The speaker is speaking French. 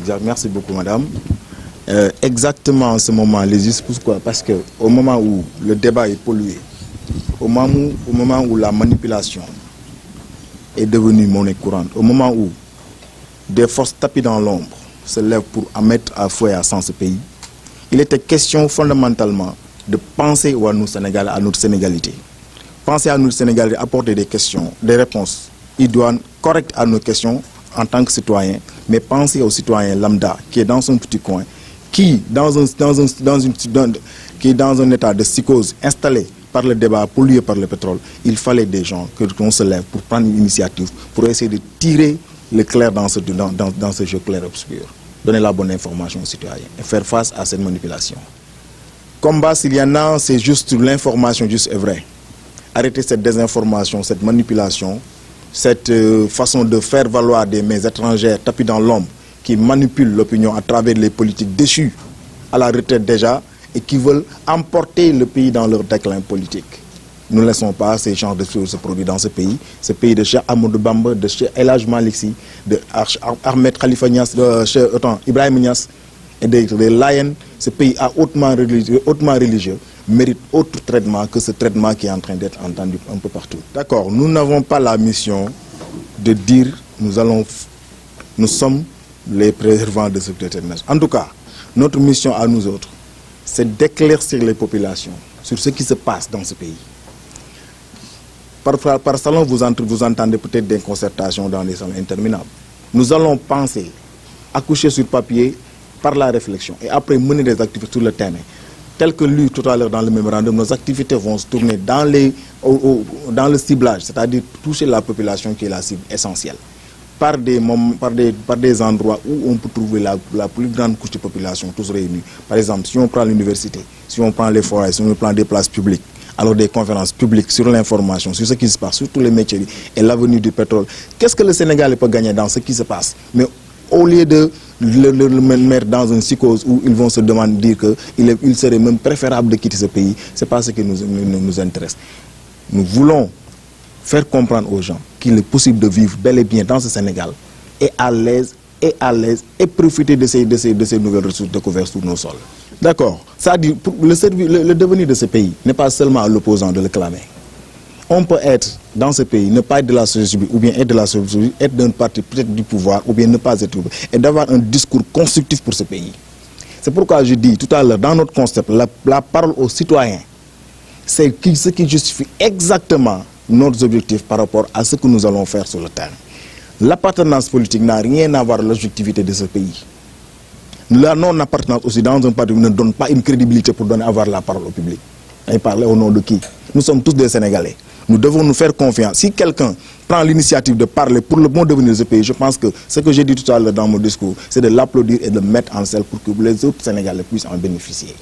exact. Merci beaucoup, madame. Exactement en ce moment, pourquoi? Parce qu'au moment où le débat est pollué, au moment où la manipulation est devenue monnaie courante, au moment où des forces tapis dans l'ombre se lèvent pour en mettre à feu et à sang ce pays, il était question fondamentalement de penser à nous Sénégalais, à notre sénégalité. Penser à notre Sénégalais, apporter des questions, des réponses idoines, correctes à nos questions en tant que citoyen, mais penser au citoyen lambda qui est dans son petit coin, qui est dans un état de psychose installé par le débat, pollué par le pétrole. Il fallait des gens qu'on se lève pour prendre une initiative, pour essayer de tirer le clair dans ce jeu clair-obscur. Donner la bonne information aux citoyens et faire face à cette manipulation. Combat, s'il y en a, c'est juste l'information juste et vraie. Arrêter cette désinformation, cette manipulation, cette façon de faire valoir des mains étrangères tapis dans l'ombre qui manipulent l'opinion à travers les politiques déchus à la retraite déjà et qui veulent emporter le pays dans leur déclin politique. Nous ne laissons pas ces genres de choses se produire dans ce pays de Cheikh Amadou Bamba, de Cheikh El Hadj Malick Sy, de Ahmed Khalifa Niass, de Cheikh Ibrahim Niass et de Layènes. Ce pays hautement religieux mérite autre traitement que ce traitement qui est en train d'être entendu un peu partout. D'accord, nous n'avons pas la mission de dire nous sommes les préservants de sécurité nationale. En tout cas, notre mission à nous autres, c'est d'éclaircir les populations sur ce qui se passe dans ce pays. Par salon, vous entendez peut-être des concertations dans les salons interminables. Nous allons penser, accoucher sur papier par la réflexion et après mener des activités sur le terrain. Tel que lu tout à l'heure dans le mémorandum, nos activités vont se tourner dans le ciblage, c'est-à-dire toucher la population qui est la cible essentielle. Par des endroits où on peut trouver la plus grande couche de population, tous réunis. Par exemple, si on prend l'université, si on prend les forêts, si on prend des places publiques, alors des conférences publiques sur l'information, sur ce qui se passe, sur tous les métiers et l'avenir du pétrole. Qu'est-ce que le Sénégal peut gagner dans ce qui se passe? Mais au lieu de le mettre dans une psychose où ils vont se demander qu'il serait même préférable de quitter ce pays, ce n'est pas ce qui nous intéresse. Nous voulons faire comprendre aux gens qu'il est possible de vivre bel et bien dans ce Sénégal et à l'aise et profiter de ces nouvelles ressources découvertes sur nos sols. D'accord. C'est-à-dire le devenir de ce pays n'est pas seulement à l'opposant de le clamer. On peut être dans ce pays, ne pas être de la société civile, ou bien être de la société civile, être d'un parti peut-être du pouvoir, ou bien ne pas être, et d'avoir un discours constructif pour ce pays. C'est pourquoi je dis tout à l'heure, dans notre concept, la parole aux citoyens, c'est ce qui justifie exactement nos objectifs par rapport à ce que nous allons faire sur le terrain. L'appartenance politique n'a rien à voir avec l'objectivité de ce pays. La non-appartenance aussi dans un parti ne donne pas une crédibilité pour avoir la parole au public. Et parler au nom de qui? Nous sommes tous des Sénégalais. Nous devons nous faire confiance. Si quelqu'un prend l'initiative de parler pour le bon devenir de ce pays, je pense que ce que j'ai dit tout à l'heure dans mon discours, c'est de l'applaudir et de le mettre en selle pour que les autres Sénégalais puissent en bénéficier.